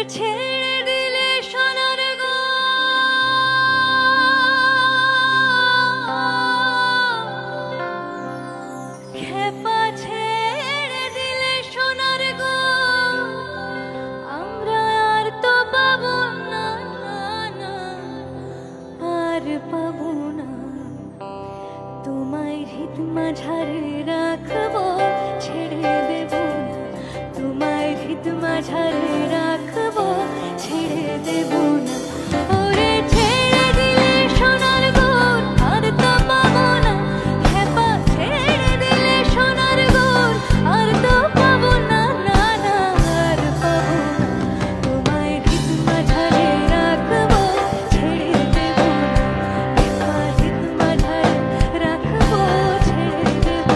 ছেড়ে দিলে সোনার গো খেপা ছেড়ে দিলে সোনার গো আমরা আর তো পাবো না আর পাবো না তোমায় হৃদ মাঝারে রাখবো ছেড়ে দেব না তোমায় হৃদ মাঝারে রাখবো ছেড়ে দেব না ওরে ছেড়ে দিলে সোনার গোর আর তো পাবো না খেপা ছেড়ে দিলে সোনার গোর আর তো পাবো না আর পাবো না তোমায় হৃদ মাঝারে রাখবো ছেড়ে দেব না খেপা হৃদ মাঝারে রাখবো ছেড়ে দেব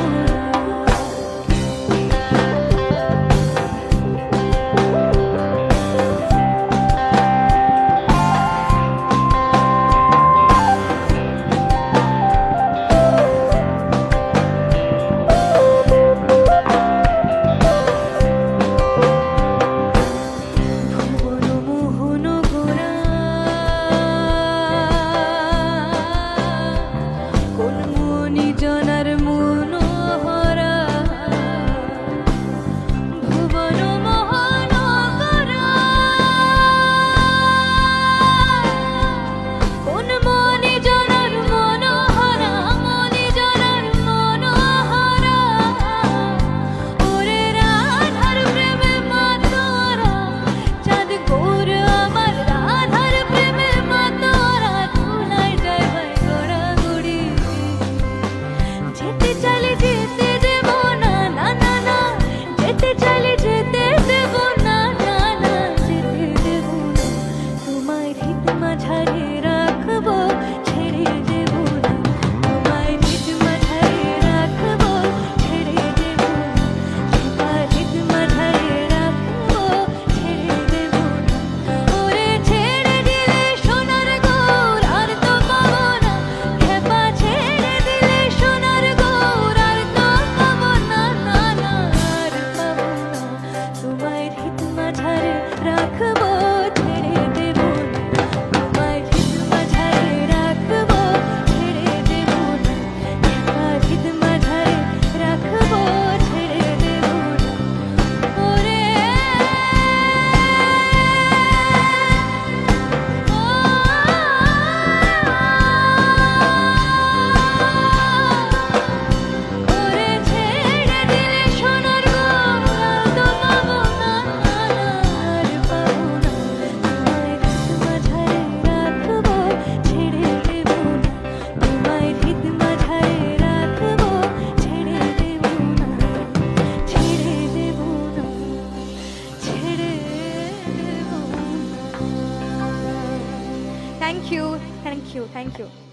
Thank you.